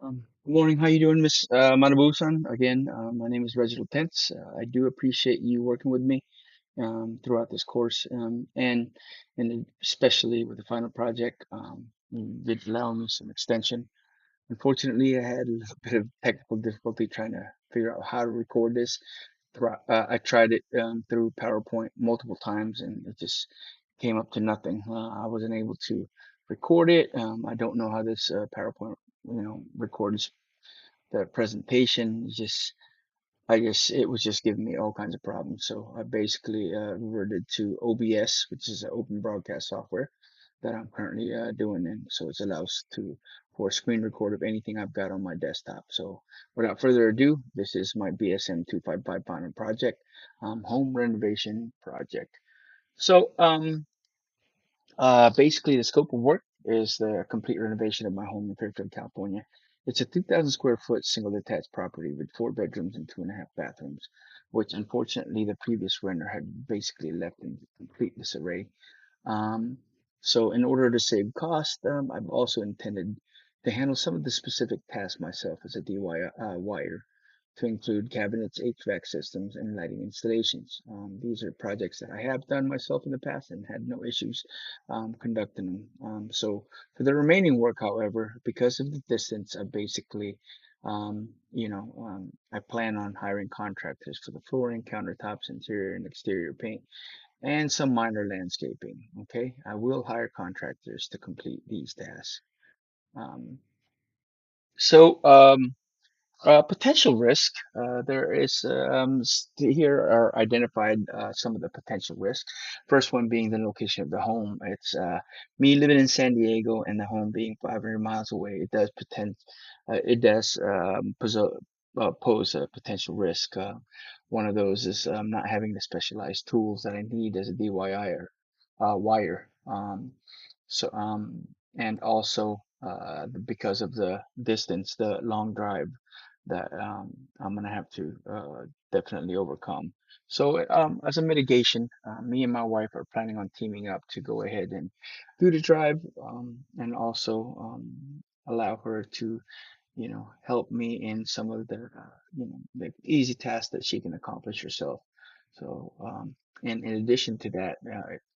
Good morning. How you doing, Miss Manabu-san? Again, my name is Reginald Pence. I do appreciate you working with me throughout this course, and especially with the final project. You did allow me some extension. Unfortunately, I had a little bit of technical difficulty trying to figure out how to record this. I tried it through PowerPoint multiple times, and it just came up to nothing. I wasn't able to record it. I don't know how this PowerPoint, records the presentation. I guess it was just giving me all kinds of problems. So I basically reverted to OBS, which is an open broadcast software that I'm currently doing, and so it allows for a screen record of anything I've got on my desktop. So without further ado, this is my BSM255 final project, home renovation project. So basically, the scope of work is the complete renovation of my home in Fairfield, California. It's a 2,000 square foot single detached property with 4 bedrooms and 2.5 bathrooms, which unfortunately the previous renter had basically left in complete disarray. Um, so in order to save cost, I've also intended to handle some of the specific tasks myself as a DIYer, to include cabinets, HVAC systems, and lighting installations. These are projects that I have done myself in the past and had no issues conducting them. So for the remaining work, however, because of the distance, I plan on hiring contractors for the flooring, countertops, interior and exterior paint and some minor landscaping. Okay, I will hire contractors to complete these tasks. Um, so, potential risk. There is here are identified some of the potential risks. First one being the location of the home. It's me living in San Diego and the home being 500 miles away. It does pose a potential risk. One of those is not having the specialized tools that I need as a DIYer, wire. So and also because of the distance, the long drive that I'm gonna have to definitely overcome. So, as a mitigation, me and my wife are planning on teaming up to go ahead and do the drive, and also allow her to, help me in some of the easy tasks that she can accomplish herself. So, and in addition to that,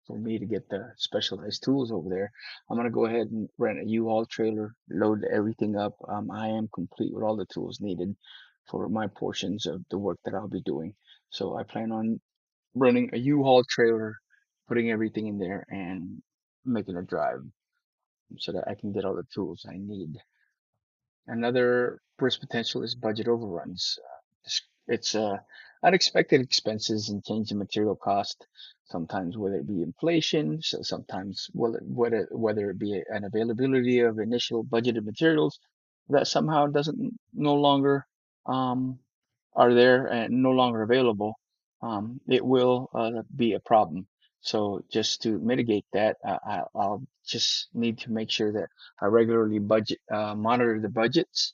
for me to get the specialized tools over there, I'm gonna go ahead and rent a U-Haul trailer, load everything up. I am complete with all the tools needed for my portions of the work that I'll be doing. So I plan on renting a U-Haul trailer, putting everything in there, and making a drive so that I can get all the tools I need. Another risk potential is budget overruns. It's unexpected expenses and change in material cost. Sometimes whether it be inflation, so sometimes whether it be an availability of initial budgeted materials that somehow doesn't no longer um, are there and no longer available, it will be a problem. So just to mitigate that, I'll just need to make sure that I regularly monitor the budgets,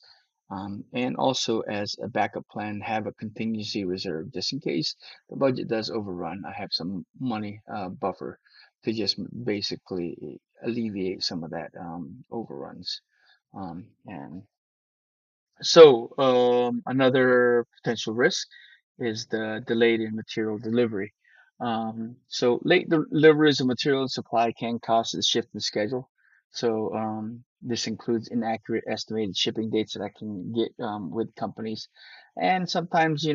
and also as a backup plan, have a contingency reserve just in case the budget does overrun. I have some money buffer to just basically alleviate some of that overruns. And so, another potential risk is the delayed in material delivery. So late deliveries of material and supply can cause a shift in schedule. So, this includes inaccurate estimated shipping dates that I can get with companies, and sometimes,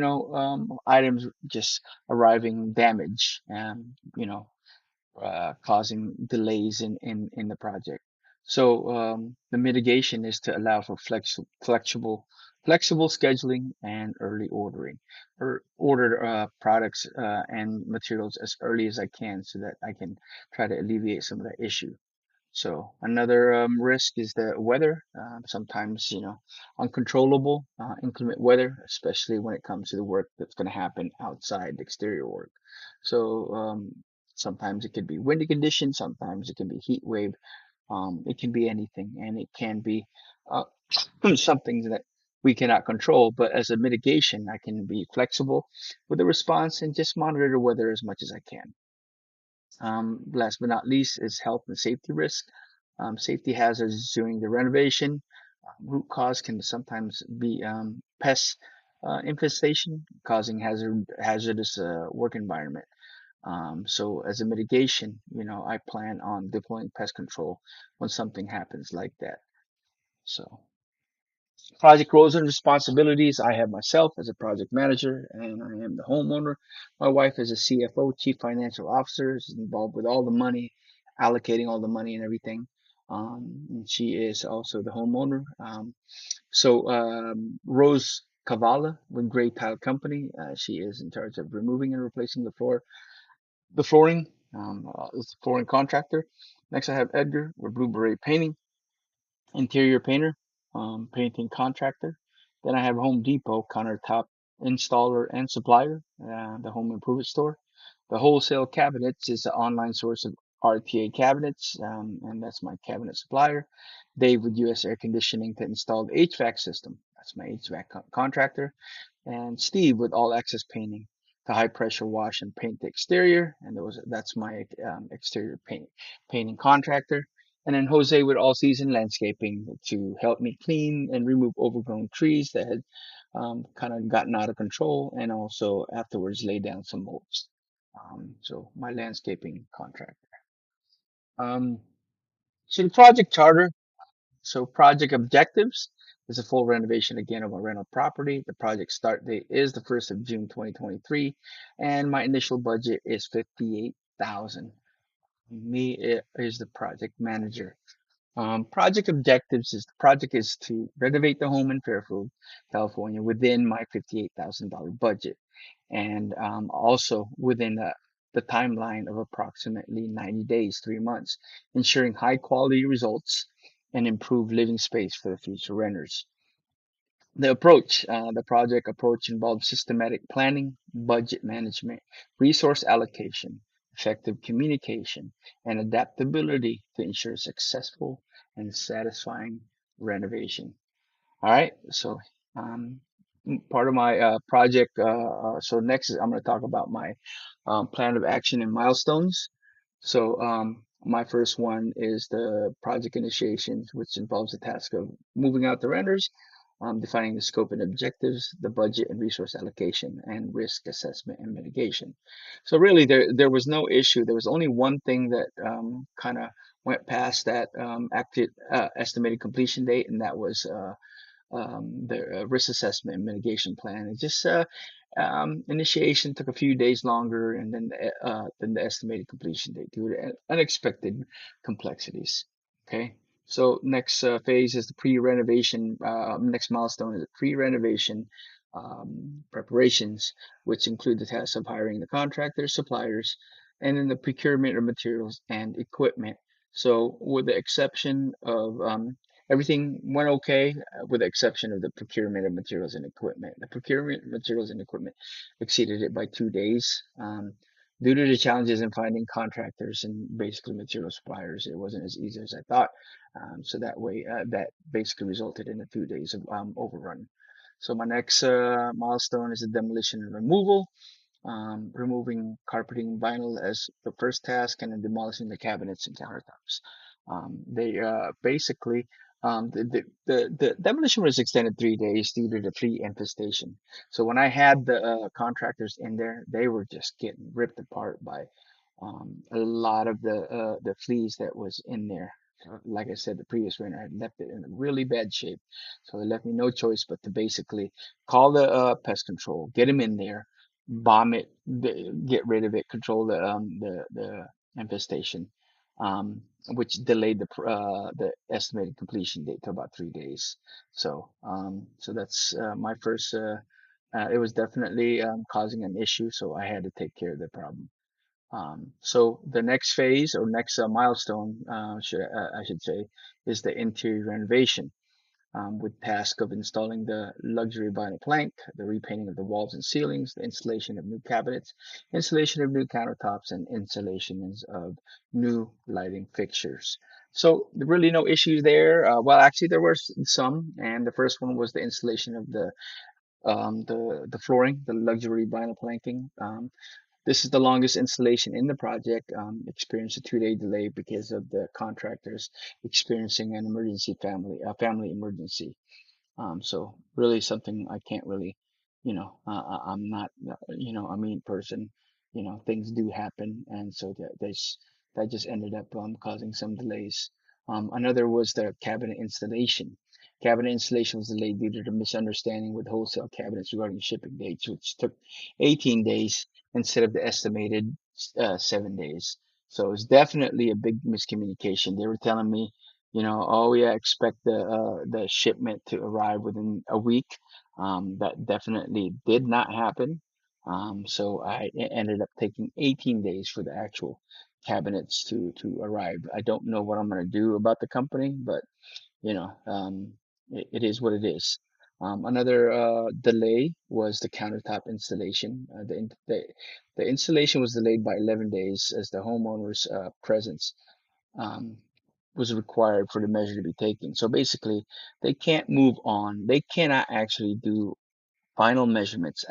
items just arriving damaged, causing delays in the project. So the mitigation is to allow for flexible scheduling and early ordering, or order products and materials as early as I can so that I can try to alleviate some of that issue. So another risk is the weather. Sometimes, uncontrollable, inclement weather, especially when it comes to the work that's going to happen outside the exterior work. So sometimes it could be windy conditions, sometimes it can be heat wave, it can be anything, and it can be uh, something that we cannot control. But as a mitigation, I can be flexible with the response and just monitor the weather as much as I can. Last but not least is health and safety risk. Safety hazards during the renovation. Root cause can sometimes be pest infestation, causing hazardous work environment. So as a mitigation, I plan on deploying pest control when something happens like that. So project roles and responsibilities, I have myself as a project manager, and I am the homeowner. My wife is a CFO, Chief Financial Officer, is involved with all the money, allocating all the money and everything. And she is also the homeowner. Rose Cavala with Gray Tile Company, she is in charge of removing and replacing the flooring. Is a flooring contractor. Next, I have Edgar with Blue Beret Painting, interior painter, painting contractor. Then I have Home Depot, countertop installer and supplier, the home improvement store. The wholesale cabinets is the online source of RTA cabinets, and that's my cabinet supplier. Dave with US Air Conditioning to install the HVAC system. That's my HVAC contractor. And Steve with All Access Painting to high pressure wash and paint the exterior. And that's my exterior painting contractor. And then Jose with All Season Landscaping to help me clean and remove overgrown trees that had kind of gotten out of control, and also afterwards lay down some mulch. So my landscaping contractor. Um, so the project charter. So project objectives is a full renovation again of a rental property. The project start date is the 1st of June 2023, and my initial budget is 58,000. Me is the project manager. Project objectives is the project is to renovate the home in Fairfield, California within my $58,000 budget, and also within the timeline of approximately 90 days, 3 months, ensuring high quality results and improved living space for the future renters. The project approach involves systematic planning, budget management, resource allocation, effective communication, and adaptability to ensure successful and satisfying renovation. All right, so um, part of my project. So next is I'm going to talk about my plan of action and milestones. So my first one is the project initiations, which involves the task of moving out the renters, defining the scope and objectives, the budget and resource allocation, and risk assessment and mitigation. So really, there was no issue. There was only one thing that kind of went past that estimated completion date, and that was the risk assessment and mitigation plan. It just initiation took a few days longer, and then the estimated completion date due to unexpected complexities. Okay, so next phase is the pre-renovation. Next milestone is the pre-renovation preparations, which include the task of hiring the contractors, suppliers, and then the procurement of materials and equipment. So, with the exception of everything went okay, with the exception of the procurement of materials and equipment. The procurement of materials and equipment exceeded it by 2 days. Due to the challenges in finding contractors and basically material suppliers, it wasn't as easy as I thought. So that basically resulted in the 2 days of overrun. So my next milestone is the demolition and removal, removing carpeting vinyl as the first task, and then demolishing the cabinets and countertops. They basically the demolition was extended 3 days due to the flea infestation. So when I had the contractors in there, they were just getting ripped apart by a lot of the fleas that was in there. Like I said, the previous renter had left it in really bad shape, so it left me no choice but to basically call the pest control, get them in there, bomb it, get rid of it, control the infestation, which delayed the estimated completion date to about 3 days. So that's my first. It was definitely causing an issue, so I had to take care of the problem. So the next phase or next milestone, I should say, is the interior renovation, with task of installing the luxury vinyl plank, the repainting of the walls and ceilings, the installation of new cabinets, installation of new countertops, and installations of new lighting fixtures. So really no issues there. Well, actually there were some, and the first one was the installation of the flooring, the luxury vinyl planking. This is the longest installation in the project. Experienced a 2-day delay because of the contractors experiencing an emergency a family emergency. So really something I can't really, I'm not, a mean person. Things do happen, and so that just ended up causing some delays. Another was the cabinet installation. Cabinet installation was delayed due to the misunderstanding with wholesale cabinets regarding shipping dates, which took 18 days instead of the estimated 7 days. So it's definitely a big miscommunication. They were telling me, oh yeah, expect the shipment to arrive within a week. That definitely did not happen. So it ended up taking 18 days for the actual cabinets to arrive. I don't know what I'm gonna do about the company, but you know, um, it is what it is. Another delay was the countertop installation. The installation was delayed by 11 days as the homeowner's presence um, was required for the measure to be taken. So basically, they can't move on. They cannot actually do final measurements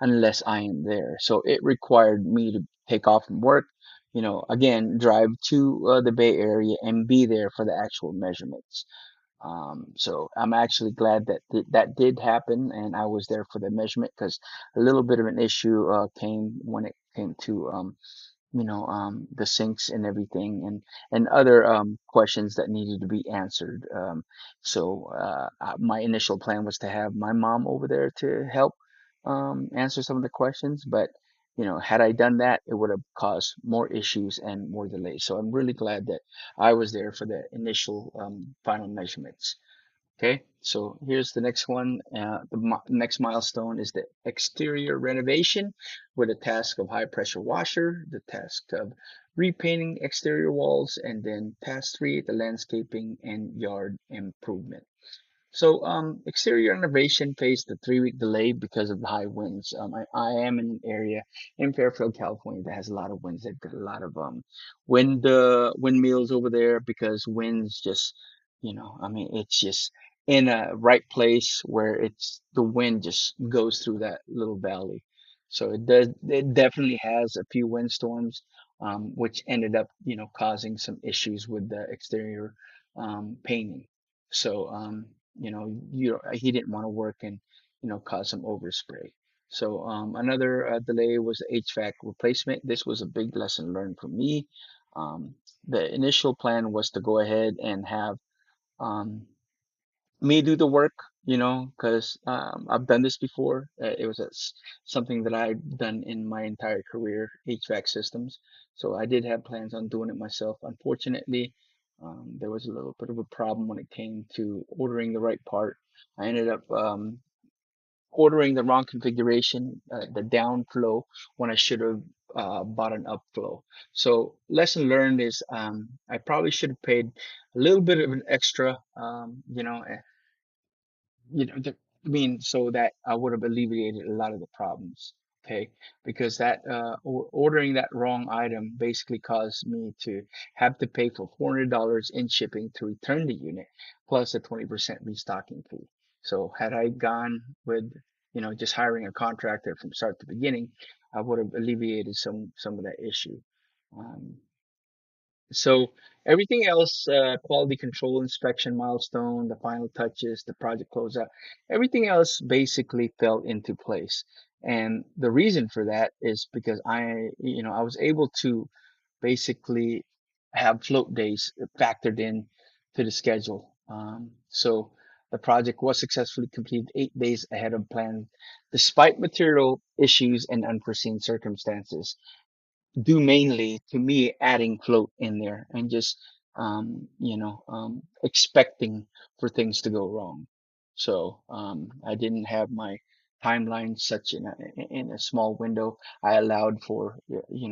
unless I am there. So it required me to take off from work, again, drive to the Bay Area and be there for the actual measurements. So I'm actually glad that that did happen and I was there for the measurement because a little bit of an issue came when it came to the sinks and everything and other questions that needed to be answered. My initial plan was to have my mom over there to help answer some of the questions, but had I done that, it would have caused more issues and more delays. So I'm really glad that I was there for the initial final measurements. Okay, so here's the next one. Next milestone is the exterior renovation with the task of high pressure washer, the task of repainting exterior walls, and then task three, the landscaping and yard improvement. So, exterior renovation faced a 3-week delay because of the high winds. I am in an area in Fairfield, California that has a lot of winds. They've got a lot of windmills over there because winds just, I mean, it's just in a right place where the wind just goes through that little valley. So it definitely has a few windstorms, which ended up, causing some issues with the exterior painting. So, he didn't want to work and cause some overspray. So another delay was the HVAC replacement. This was a big lesson learned for me. Um, the initial plan was to go ahead and have um, me do the work, because I've done this before. It was something that I've done in my entire career, HVAC systems. So I did have plans on doing it myself. Unfortunately, there was a little bit of a problem when it came to ordering the right part. I ended up ordering the wrong configuration, the downflow, when I should have bought an upflow. So lesson learned is I probably should have paid a little bit of an extra, I mean, so that I would have alleviated a lot of the problems. Okay, because that ordering that wrong item basically caused me to have to pay for $400 in shipping to return the unit, plus a 20% restocking fee. So had I gone with, just hiring a contractor from start to beginning, I would have alleviated some of that issue. Um, so everything else, quality control inspection milestone, the final touches, the project closeout, everything else basically fell into place. And the reason for that is because I was able to basically have float days factored in to the schedule. So the project was successfully completed 8 days ahead of plan, despite material issues and unforeseen circumstances due mainly to me adding float in there and just expecting for things to go wrong. So I didn't have my timeline such in a small window. I allowed for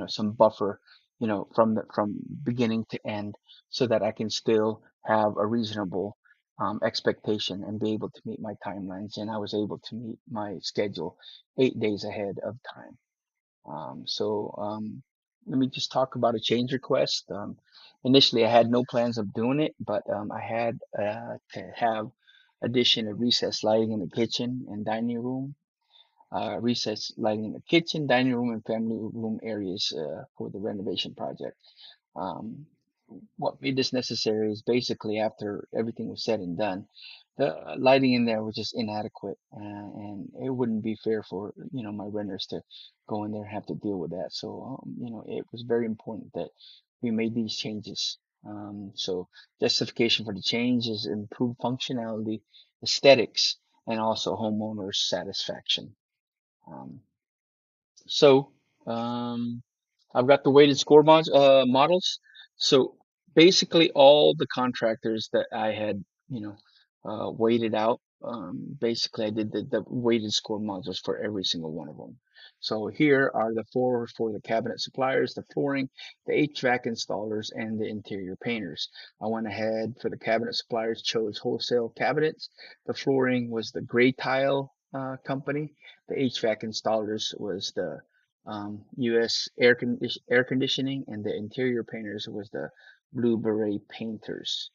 some buffer, from beginning to end, so that I can still have a reasonable expectation and be able to meet my timelines. And I was able to meet my schedule 8 days ahead of time. Let me just talk about a change request. Initially, I had no plans of doing it, but I had to have addition of recessed lighting in the kitchen and dining room. recessed lighting in the kitchen, dining room, and family room areas for the renovation project. Um, what made this necessary is basically after everything was said and done, the lighting in there was just inadequate, and it wouldn't be fair for my renters to go in there and have to deal with that. So it was very important that we made these changes. So justification for the change is improved functionality, aesthetics, and also homeowners satisfaction. Um, so, um, I've got the weighted score models. So basically, all the contractors that I had, weighted out. Basically, I did the weighted score modules for every single one of them. So here are the four for the cabinet suppliers, the flooring, the HVAC installers, and the interior painters. I went ahead for the cabinet suppliers, chose wholesale cabinets. The flooring was the Gray Tile company. The HVAC installers was the US air conditioning, and the interior painters was the Blue Beret painters.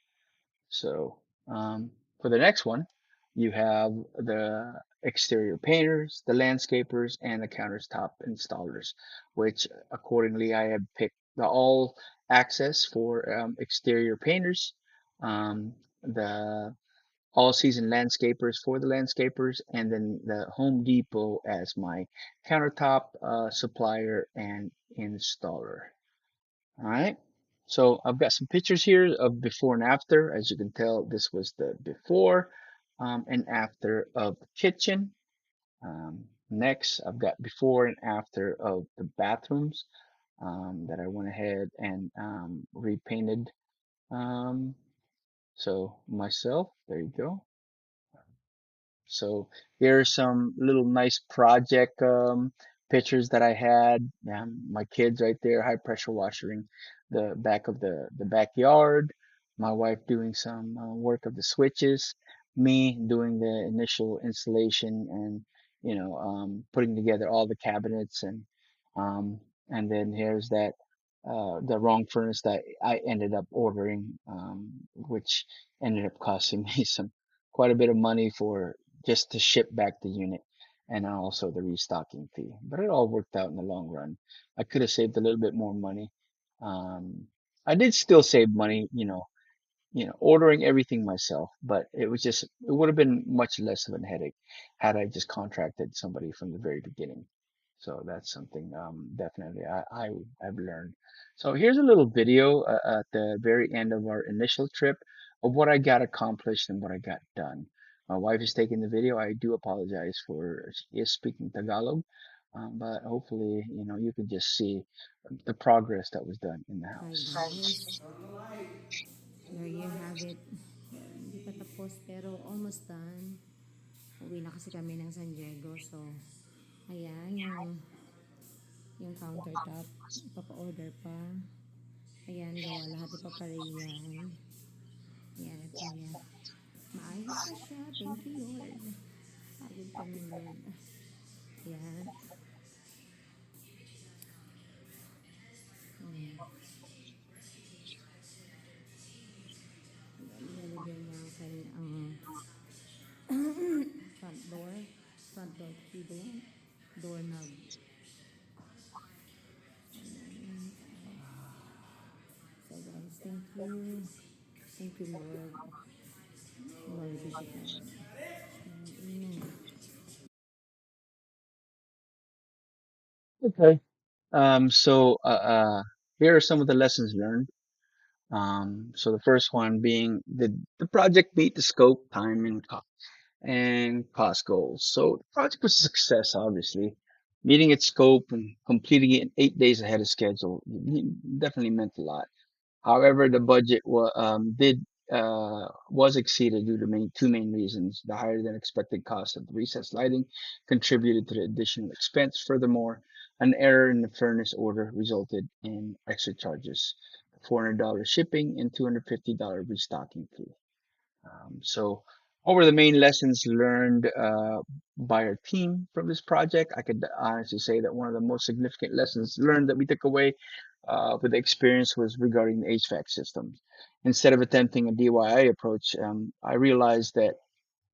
So for the next one, you have the exterior painters, the landscapers, and the countertop installers, which accordingly I have picked the all access for exterior painters, the all season landscapers for the landscapers, and then the Home Depot as my countertop supplier and installer. All right. So I've got some pictures here of before and after. As you can tell, this was the before and after of the kitchen. Next, I've got before and after of the bathrooms that I went ahead and repainted. Um, so myself, there you go. So here's some little nice project pictures that I had. My kids right there, high pressure washing the back of the backyard. My wife doing some work of the switches. Me doing the initial installation and putting together all the cabinets um, and then here's that the wrong furnace that I ended up ordering, which ended up costing me some quite a bit of money for just to ship back the unit and also the restocking fee. But it all worked out in the long run. I could have saved a little bit more money. Um, I did still save money, ordering everything myself, but it would have been much less of a headache had I just contracted somebody from the very beginning. So that's something definitely I've learned. So here's a little video at the very end of our initial trip of what I got accomplished and what I got done. My wife is taking the video. I do apologize for she is speaking Tagalog, but hopefully you can just see the progress that was done in the Hi house. guys, there you have it. Yan, hindi pa tapos pero almost done. Uwi na kasi kami ng San Diego. So, ayan yung countertop. Papa-order pa. Ayan, gawa lahat ipapariyan. Ayan, ito yan. Maayos na siya. Thank you Lord. Pagod kami Lord. Ayan. Ayan. Nilalagyan niya ang kanyang front door. Front door key doon. Doorknob. So guys, thank you. Thank you Lord. Glory be to God. Amen. Okay. So here are some of the lessons learned. So the first one being the project meet the scope, time, and cost goals. So the project was a success, obviously. Meeting its scope and completing it in 8 days ahead of schedule definitely meant a lot. However, the budget was exceeded due to two main reasons. The higher than expected cost of the recessed lighting contributed to the additional expense. Furthermore, an error in the furnace order resulted in extra charges, $400 shipping and $250 restocking fee. So, what were the main lessons learned by our team from this project? I could honestly say that one of the most significant lessons learned that we took away with the experience was regarding the HVAC systems. Instead of attempting a DIY approach, I realized that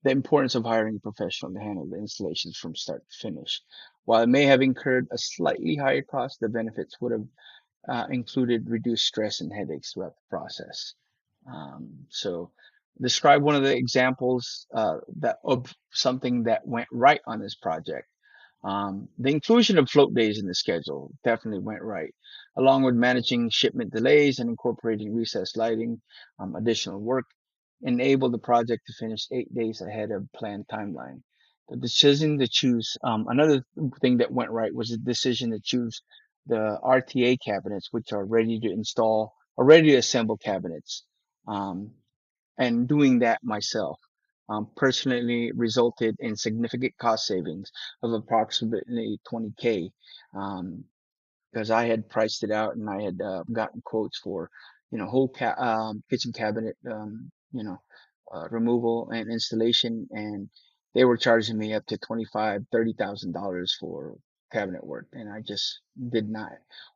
the importance of hiring a professional to handle the installations from start to finish. While it may have incurred a slightly higher cost, the benefits would have included reduced stress and headaches throughout the process. So, describe one of the examples that of something that went right on this project. The inclusion of float days in the schedule definitely went right, along with managing shipment delays and incorporating recessed lighting. Additional work enabled the project to finish 8 days ahead of planned timeline. The decision to choose another thing that went right was the decision to choose the RTA cabinets, which are ready to install or ready to assemble cabinets. Um, and doing that myself personally resulted in significant cost savings of approximately 20K. Um, because I had priced it out and I had gotten quotes for, whole kitchen cabinet, removal and installation, and they were charging me up to 25, $30,000 for cabinet work, and I just did not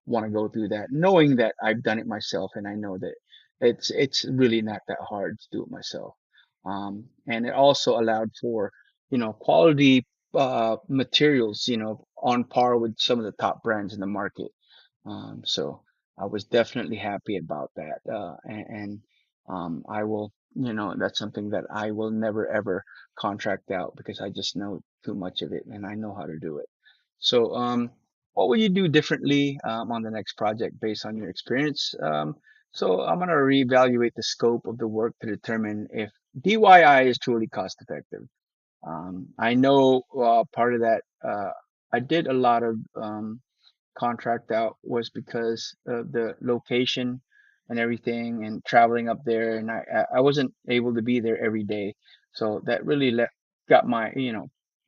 want to go through that, knowing that I've done it myself, and I know that it's really not that hard to do it myself. And it also allowed for, quality materials, on par with some of the top brands in the market. So I was definitely happy about that. And I will, that's something that I will never ever contract out because I just know too much of it and I know how to do it. So, what will you do differently on the next project based on your experience? So I'm going to reevaluate the scope of the work to determine if DIY is truly cost effective. I know part of that, I did a lot of contract out was because of the location and everything and traveling up there, and I wasn't able to be there every day, so that really got my,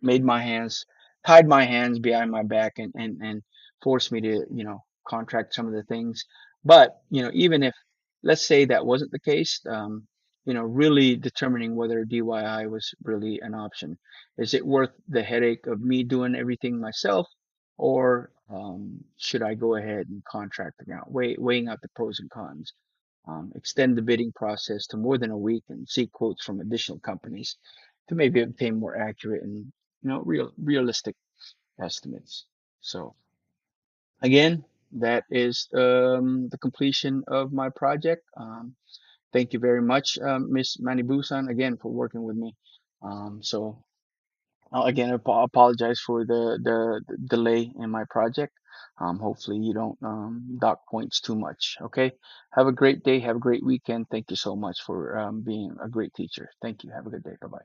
made my hands, tied my hands behind my back, and forced me to, contract some of the things. But even if, let's say, that wasn't the case, really determining whether DIY was really an option. Is it worth the headache of me doing everything myself, or should I go ahead and contract it out? Weighing out the pros and cons. Extend the bidding process to more than a week and seek quotes from additional companies to maybe obtain more accurate and, realistic estimates. So again, that is the completion of my project. Thank you very much, Miss Manibusan, again for working with me. So again, apologize for the delay in my project. Hopefully you don't dock points too much. Okay. Have a great day. Have a great weekend. Thank you so much for being a great teacher. Thank you. Have a good day. Bye bye.